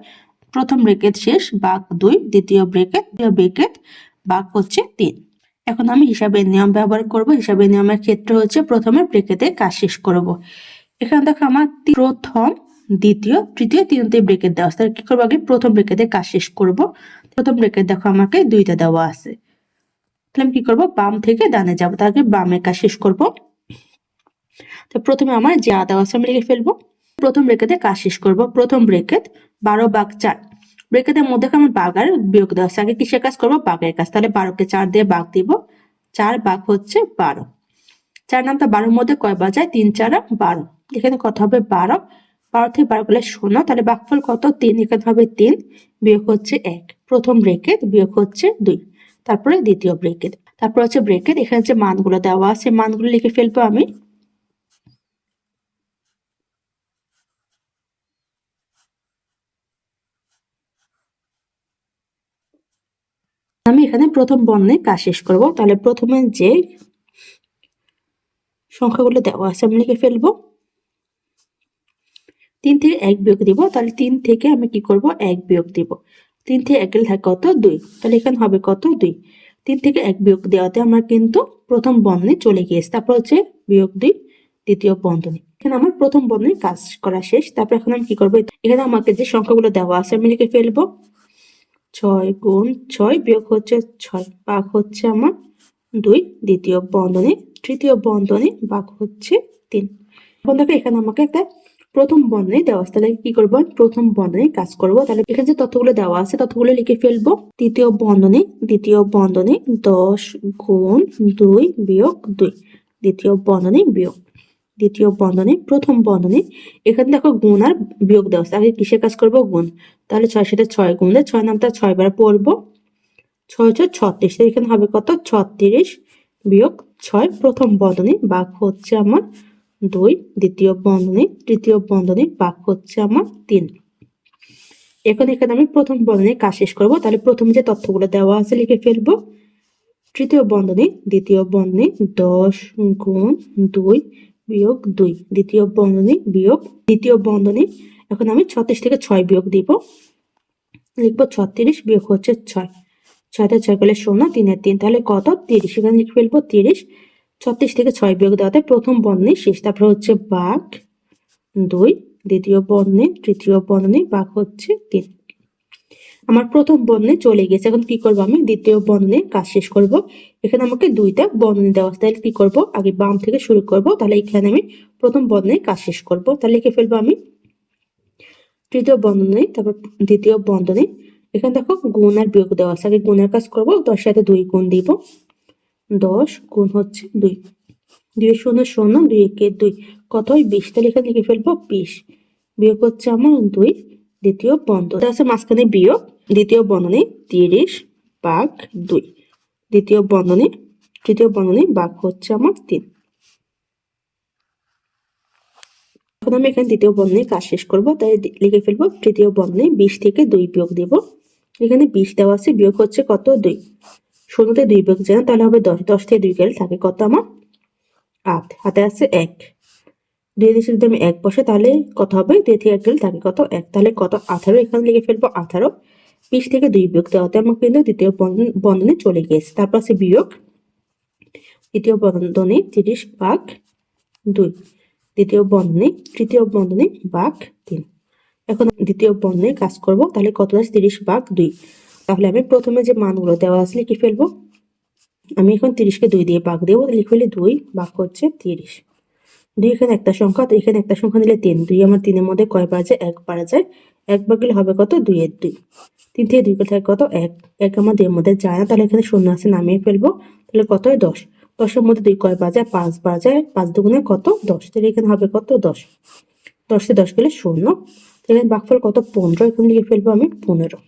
প্রথম ব্রেকেট শেষ ভাগ 2, দ্বিতীয় ব্রেকেট ভাগ হচ্ছে 3। এখন আমি হিসাবের নিয়ম ব্যবহার করব। হিসাবের নিয়মের ক্ষেত্রে হচ্ছে প্রথমে ব্রেকেটে কাজ শেষ করব। এখানে দেখো আমার প্রথম দ্বিতীয় তৃতীয় তিনটে ব্রেকেট দেওয়া আছে, কি করবো আগে প্রথম ব্রেকেটে কাজ শেষ করব। প্রথম ব্রেকেট দেখো আমাকে 2টা দেওয়া আছে, তাহলে আমি কি করব বাম থেকে ডানে যাবো, তার আগে বামের কাজ শেষ করব। তো প্রথমে আমার যা দেওয়া আছে আমি লিখে ফেলবো। প্রথম ব্রেকেটে কাজ শেষ করব। প্রথম ব্রেকেট 12 ভাগ 4, ব্রেকেটের মধ্যে আমার ভাগ আর বিয়োগ দেওয়া আছে, আগে কিসের কাজ করবো ভাগের কাজ, তাহলে 12কে 4 দিয়ে ভাগ দিব, 4 ভাগ হচ্ছে 12। 4 নামটা 12-এর মধ্যে কয়বার যায় 3 4 12, এখানে কত হবে 12। 12 থেকে 12 গেলে 0, তাহলে ভাগফল কত 3, এখানে হবে 3 বিয়োগ হচ্ছে 1, প্রথম ব্রেকেট বিয়োগ হচ্ছে 2, তারপরে দ্বিতীয় ব্রেকেট, তারপর হচ্ছে ব্রেকেট। এখানে যে মানগুলো দেওয়া আছে মানগুলো লিখে ফেলবো আমি। আমি এখানে প্রথম বর্ণে কাজ শেষ করব, তাহলে প্রথমে যে সংখ্যাগুলো দেওয়া আছে আমি লিখে ফেলবো। 3 থেকে 1 বিয়োগ দিব, তাহলে 3 থেকে আমি কি করব 1 বিয়োগ দিব, 3 থেকে 1 গেলে থাকে কত 2, তাহলে এখানে হবে কত 2। 3 থেকে 1 বিয়োগ দেওয়াতে আমার কিন্তু প্রথম বন্ধনী চলে গিয়েছে, তারপর হচ্ছে বিয়োগ 2 দ্বিতীয় বন্ধনী। এখানে আমার প্রথম বন্ধনীর কাজ করা শেষ। তারপর এখন আমি কি করব, এখানে আমাকে যে সংখ্যাগুলো দেওয়া আছে আমি লিখে ফেলবো। 6 গুণ 6 বিয়োগ হচ্ছে 6 ভাগ হচ্ছে আমার 2, দ্বিতীয় বন্ধনী, তৃতীয় বন্ধনী ভাগ হচ্ছে 3। এখন দেখো এখানে আমাকে একটা প্রথম বন্ধনী দেওয়া আছে, তাহলে কি করবো, প্রথম বন্ধনী কাজ করব। তাহলে এখানে যে তথ্যগুলো দেওয়া আছে তথ্যগুলো লিখে ফেলবো। দ্বিতীয় বন্ধনী 10 গুণ 2 বিয়োগ 2, দ্বিতীয় বন্ধনী বিয়োগ দ্বিতীয় বন্ধনী প্রথম বন্ধনী। এখানে দেখো গুণ আর বিয়োগ দেওয়া আছে, আগে কিসের কাজ করব, গুণ। তাহলে 6 সাথে 6 গুণ দিয়ে 6 নামটা 6 বার পড়বো, 6 6 36, এখানে হবে কত 36 বিয়োগ 6 প্রথম বন্ধনী ভাগ হচ্ছে আমার 2, দ্বিতীয় বন্ধনী তৃতীয় বন্ধনী ভাগ হচ্ছে আমার 3। এখন এখানে আমি প্রথম বন্ধনী কাজ শেষ করবো। তাহলে প্রথম যে তথ্যগুলো দেওয়া আছে লিখে ফেলবো। তৃতীয় বন্ধনী দ্বিতীয় বন্ধনী 10 গুণ 2 বিয়োগ 2, দ্বিতীয় বন্ধনী বিয়োগ দ্বিতীয় বন্ধনী। এখন আমি 36 থেকে 6 বিয়োগ দিব, লিখবো 36 বিয়োগ হচ্ছে 6, 6 তে 6 করলে 16, 3 এর 3, তাহলে কত 30, এখানে লিখে ফেলবো 30। 36 থেকে 6 বিয়োগ দেওয়াতে প্রথম বন্ধনী শেষ, তারপর হচ্ছে ভাগ 2, দ্বিতীয় বন্ধনী তৃতীয় বন্ধনী ভাগ হচ্ছে 3। আমার প্রথম বন্ধনী চলে গেছে, এখন কি করব, আমি দ্বিতীয় বন্ধনী কাজ শেষ করব। এখানে আমাকে 2টা বন্ধনী দেওয়া আছে, তাহলে কি করব, আগে বাম থেকে শুরু করব। তাহলে এখানে আমি প্রথম বন্ধনী কাজ শেষ করব। তাহলে লিখে ফেলবো আমি তৃতীয় বন্ধনী, তারপর দ্বিতীয় বন্ধনী। এখানে দেখো গুণ আর বিয়োগ দেওয়া আছে, আগে গুণের কাজ করব। 10 সাথে 2 গুণ দিব, 10 গুণ হচ্ছে 2, 2 শূন্য 0, 2 একে 2, কত হয় 20, তাহলে এখানে লিখে ফেলবো 20 বিয়োগ হচ্ছে আমার 2, দ্বিতীয় বন্ধনী আছে মাঝখানে বিয়োগ, দ্বিতীয় বন্ধনী 30 ভাগ 2, দ্বিতীয় বন্ধনী তৃতীয় বন্ধনী ভাগ হচ্ছে আমার 3। এখন আমি এখানে দ্বিতীয় বন্ধনী কাজ শেষ করব। তাই লিখে ফেলবো তৃতীয় বন্ধনী 20 থেকে 2 বিয়োগ দেব। এখানে 20 দেওয়া আছে, বিয়োগ হচ্ছে কত 2, 0 তে 2 বিয়োগ যায় তাহলে হবে 10, 10 থেকে 2 গেলে থাকে কত আমার 8, হাতে আছে 1, 2 দিয়ে যদি আমি 1 বসে তাহলে কত হবে, 2 থেকে 1 গেলে থাকে কত 1, তাহলে কত 18, এখানে লিখে ফেলবো 18। 20 থেকে 2 বিয়োগ দেওয়াতে আমার কিন্তু দ্বিতীয় বন্ধনী চলে গেছে। তারপর আছে বিয়োগ দ্বিতীয় বন্ধনী 30 ভাগ 2, দ্বিতীয় বন্ধনী তৃতীয় বন্ধনী ভাগ 3। এখন দ্বিতীয় বন্ধনী কাজ করব। তাহলে কত আছে 30 ভাগ 2, তাহলে আমি প্রথমে যে মানগুলো দেওয়া আছে লিখে ফেলবো। আমি এখন 30কে 2 দিয়ে ভাগ দেবো, লিখে ফেলি 2 ভাগ হচ্ছে 30। 2 এখানে একটা সংখ্যা, তো এখানে একটা সংখ্যা দিলে 3, 2 আমার 3 এর মধ্যে কয় বার যায়, 1 বার যায়, 1 ভাগ গেলে হবে কত 2 এর 2, 3 থেকে 2 গেলে থাকে কত 1, 1 আমার 2 এর মধ্যে যায় না, তাহলে এখানে শূন্য আছে নামিয়ে ফেলবো। তাহলে কত হয় 10, 10 এর মধ্যে 2 কয় বার যায়, 5 বার যায়, 5 দুগুণে কত 10, তাহলে এখানে হবে কত 10, 10 থেকে 10 গেলে 0, এখানে ভাগফল কত 15, এখানে লিখে ফেলবো আমি 15।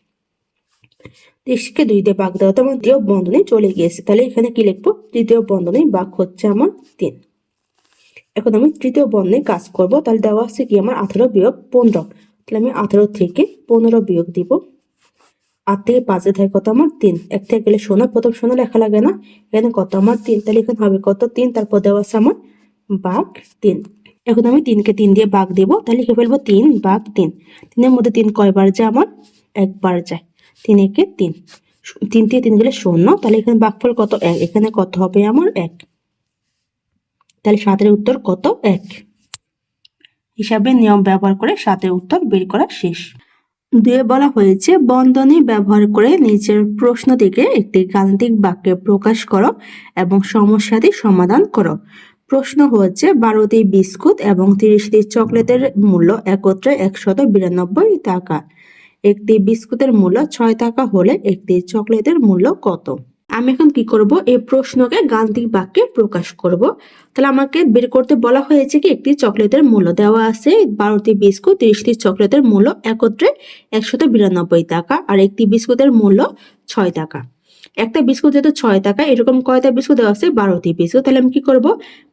30কে 2 দিয়ে ভাগ দেওয়া তো আমার দ্বিতীয় বন্ধনী চলে গিয়েছে, তাহলে এখানে কি লিখবো, তৃতীয় বন্ধনী ভাগ হচ্ছে আমার 3। এখন আমি তৃতীয় বন্ধনী কাজ করব। তাহলে দেওয়া আছে কি আমার 18 বিয়োগ 15, তাহলে আমি 18 থেকে 15 বিয়োগ দিব। 8 থেকে 5 এ থাকে কত আমার 3, 1 থেকে গেলে 0, প্রথম 0 লেখা লাগে না, এখানে কত আমার 3, তাহলে এখানে হবে কত 3, তারপর দেওয়া আছে আমার ভাগ 3। এখন আমি 3কে 3 দিয়ে ভাগ দেব, তাহলে লিখে ফেলবো 3 ভাগ 3, 3 এর মধ্যে 3 কয়বার যায় আমার 1 বার যায়, 3 একে 3, 3 থেকে 3 গেলে 0, তাহলে এখানে ভাগফল কত 1, এখানে কত হবে আমার 1, তাহলে 7 এর উত্তর কত 1। হিসাবে নিয়ম ব্যবহার করে 7 এর উত্তর বের করা শেষ। 2 বলা হয়েছে বন্ধনী ব্যবহার করে নিচের প্রশ্নটিকে একটি গাণিতিক বাক্যে প্রকাশ করো এবং সমস্যাটি সমাধান করো। প্রশ্ন হচ্ছে 12টি বিস্কুট এবং 30টি চকলেটের মূল্য একত্রে 192 টাকা। একটি বিস্কুটের মূল্য 6 টাকা হলে একটি চকলেটের মূল্য কত? আমি এখন কি করব, এই প্রশ্নকে গাণিতিক বাক্যে প্রকাশ করব। তাহলে আমাকে বের করতে বলা হয়েছে কি একটি চকলেটের মূল্য দেওয়া আছে 12টি বিস্কুট, 30টি চকলেটের মূল্য একত্রে 192 টাকা, আর একটি বিস্কুটের মূল্য 6 টাকা। একটা বিস্কুট যেহেতু 6 টাকা, এরকম কয়টা বিস্কুট দেওয়া আছে 12টি বিস্কুট, তাহলে আমি কি করব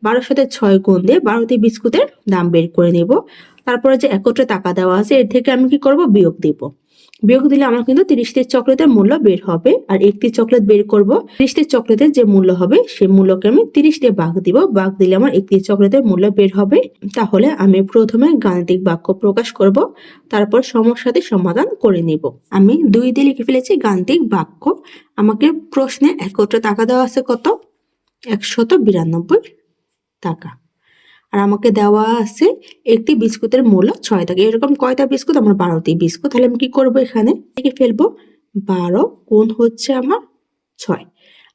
12 সাথে 6 গুণ দিয়ে 12টি বিস্কুটের দাম বের করে নেব। তারপরে যে একত্রে টাকা দেওয়া আছে এর থেকে আমি কি করব বিয়োগ দিব, বিয়োগ দিলে আমার কিন্তু 30টি চকলেটের মূল্য বের হবে, আর একটি চকলেট বের করব, 30টি চকলেটের যে মূল্য হবে সেই মূল্যকে আমি 30 দিয়ে ভাগ দিব, ভাগ দিলে আমার একটি চকলেটের মূল্য বের হবে। তাহলে আমি প্রথমে গাণিতিক বাক্য প্রকাশ করব, তারপর সমস্যাটি সমাধান করে নেব। আমি 2 দিয়ে লিখে ফেলেছি গাণিতিক বাক্য। আমাকে প্রশ্নে একত্রে টাকা দেওয়া আছে কত 192 টাকা, আর আমাকে দেওয়া আছে একটি বিস্কুটের মূল্য 6 টাকা। এরকম কয়টা বিস্কুট, আমার 12টি বিস্কুট, তাহলে আমি কি করব, এখানে লিখে ফেলবো 12 গুণ হচ্ছে আমার 6।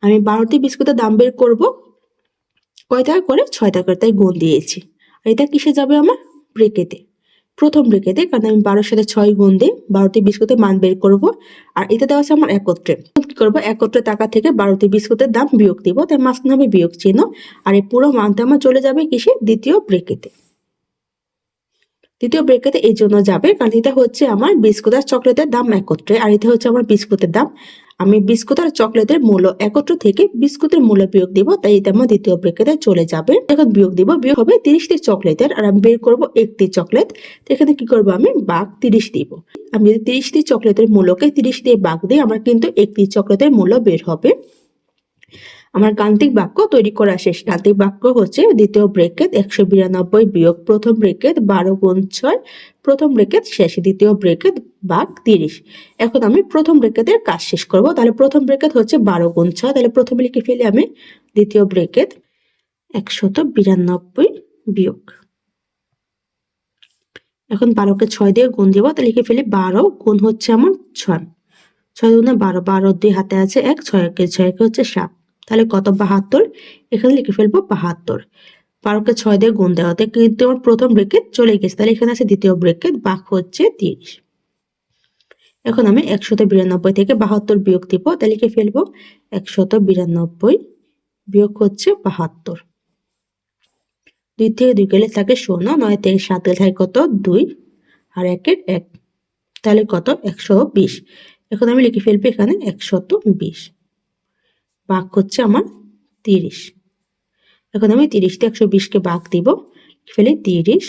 আমি 12টি বিস্কুটের দাম বের করব কয় টাকা করে, 6 টাকা করে, তাই গুণ দিয়েছি। আর এটা কিসে যাবে আমার ব্রেকেটে, প্রথম ব্রেকেটে, কারণ আমি 12-এর সাথে 6 গুণ দিয়ে 12টি বিস্কুটের মান বের করব। আর এটা দেওয়া আছে আমার একত্রে। কি করবো, একত্রে টাকা থেকে 12টি বিস্কুটের দাম বিয়োগ দিব, তাই মাঝখানে হবে বিয়োগ চিহ্ন। আর এই পুরো মানটা আমার চলে যাবে কিসে, দ্বিতীয় ব্রেকেটে। দ্বিতীয় ব্রেকেটে এই জন্য যাবে কারণ এটা হচ্ছে আমার বিস্কুট আর চকলেটের দাম একত্রে, আর এটা হচ্ছে আমার বিস্কুটের দাম। আমি বিস্কুট আর চকলেটের মূল্য একত্র থেকে বিস্কুটের মূল্য বিয়োগ দিব, তাই এটা আমার দ্বিতীয় ব্রেকেটে চলে যাবে। এখন বিয়োগ দিব, বিয়োগ হবে 30টি চকলেটের, আর আমি বের করব একটি চকলেট। তো এখানে কি করবো, আমি ভাগ 30 দিব। আমি যদি 30টি চকলেটের মূল্যকে 30 দিয়ে ভাগ দিই, আমার কিন্তু একটি চকলেটের মূল্য বের হবে। আমার গাণিতিক বাক্য তৈরি করা শেষ। গাণিতিক বাক্য হচ্ছে দ্বিতীয় ব্রেকেট 192 বিয়োগ প্রথম ব্রেকেট 12 গুণ 6, প্রথম ব্রেকেট শেষ, দ্বিতীয় ব্রেকেট ভাগ 30। এখন আমি প্রথম ব্রেকেটের কাজ শেষ করব। তাহলে প্রথম ব্রেকেট হচ্ছে 12 গুণ 6, তাহলে প্রথমে লিখে ফেলি আমি দ্বিতীয় ব্রেকেট 192 বিয়োগ, এখন 12কে 6 দিয়ে গুণ দিব, তাহলে লিখে ফেলি 12 গুণ হচ্ছে আমার 6, 6 গুণে 12, 12 2 হাতে আছে 1, 6 হচ্ছে 7, তাহলে কত, 72। এখানে লিখে ফেলবো 72। 12কে 6 দিয়ে গুণ দেওয়াতে কিন্তু আমার প্রথম ব্রেকেট চলে গেছে, তাহলে এখানে আছে দ্বিতীয় ব্রেকেট, ভাগ হচ্ছে 30। এখন আমি 192 থেকে 72 বিয়োগ দিব, তাহলে লিখে ফেলবো 192 বিয়োগ হচ্ছে 72। 2 থেকে 2 গেলে থাকে 0, 9 থেকে 7 গেলে থাকে কত, 2, আর 1 এর 1, তাহলে কত, 120। এখন আমি লিখে ফেলবো এখানে 120 ভাগ হচ্ছে আমার 30। এখন আমি 30 দিয়ে 120কে ভাগ দিব, ফেলে 30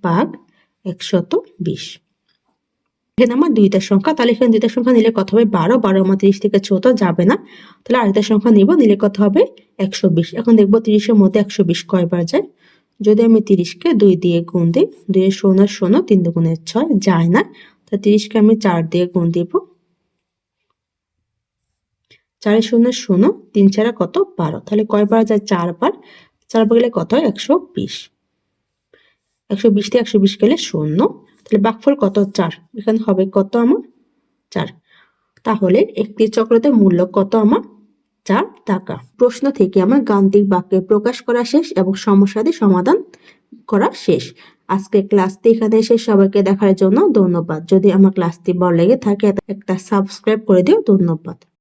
ভাগ 120। এখানে আমার দুইটা সংখ্যা, তাহলে এখানে দুইটা সংখ্যা নিলে কত হবে, 12, 12 আমার 30 থেকে ছোট যাবে না, তাহলে আরেকটা সংখ্যা নিব, নিলে কত হবে, 120। এখন দেখবো 30-এর মধ্যে 120 কয়বার যায়। যদি আমি 30কে 2 দিয়ে গুণ দিই, 2 এর 0 0, 3 দুগুণে 6, যায় না, তো 30কে আমি 4 দিয়ে গুণ দিব, 4 এর 0 0, 3 4 কত, 12, তাহলে কয়বার যায়, 4 বার। 4 বার গেলে কত হয়, 120। 120 থেকে 120 গেলে 0, তাহলে ভাগফল কত, 4। এখানে হবে কত আমার, 4। তাহলে একটি চকলেটের মূল্য কত আমার, 4 টাকা। প্রশ্ন থেকে আমার গাণিতিক বাক্যে প্রকাশ করা শেষ এবং সমস্যাটি সমাধান করা শেষ। আজকে ক্লাসটি এখানে শেষ। সবাইকে দেখার জন্য ধন্যবাদ। যদি আমার ক্লাসটি ভালো লেগে থাকে একটা সাবস্ক্রাইব করে দিও। ধন্যবাদ।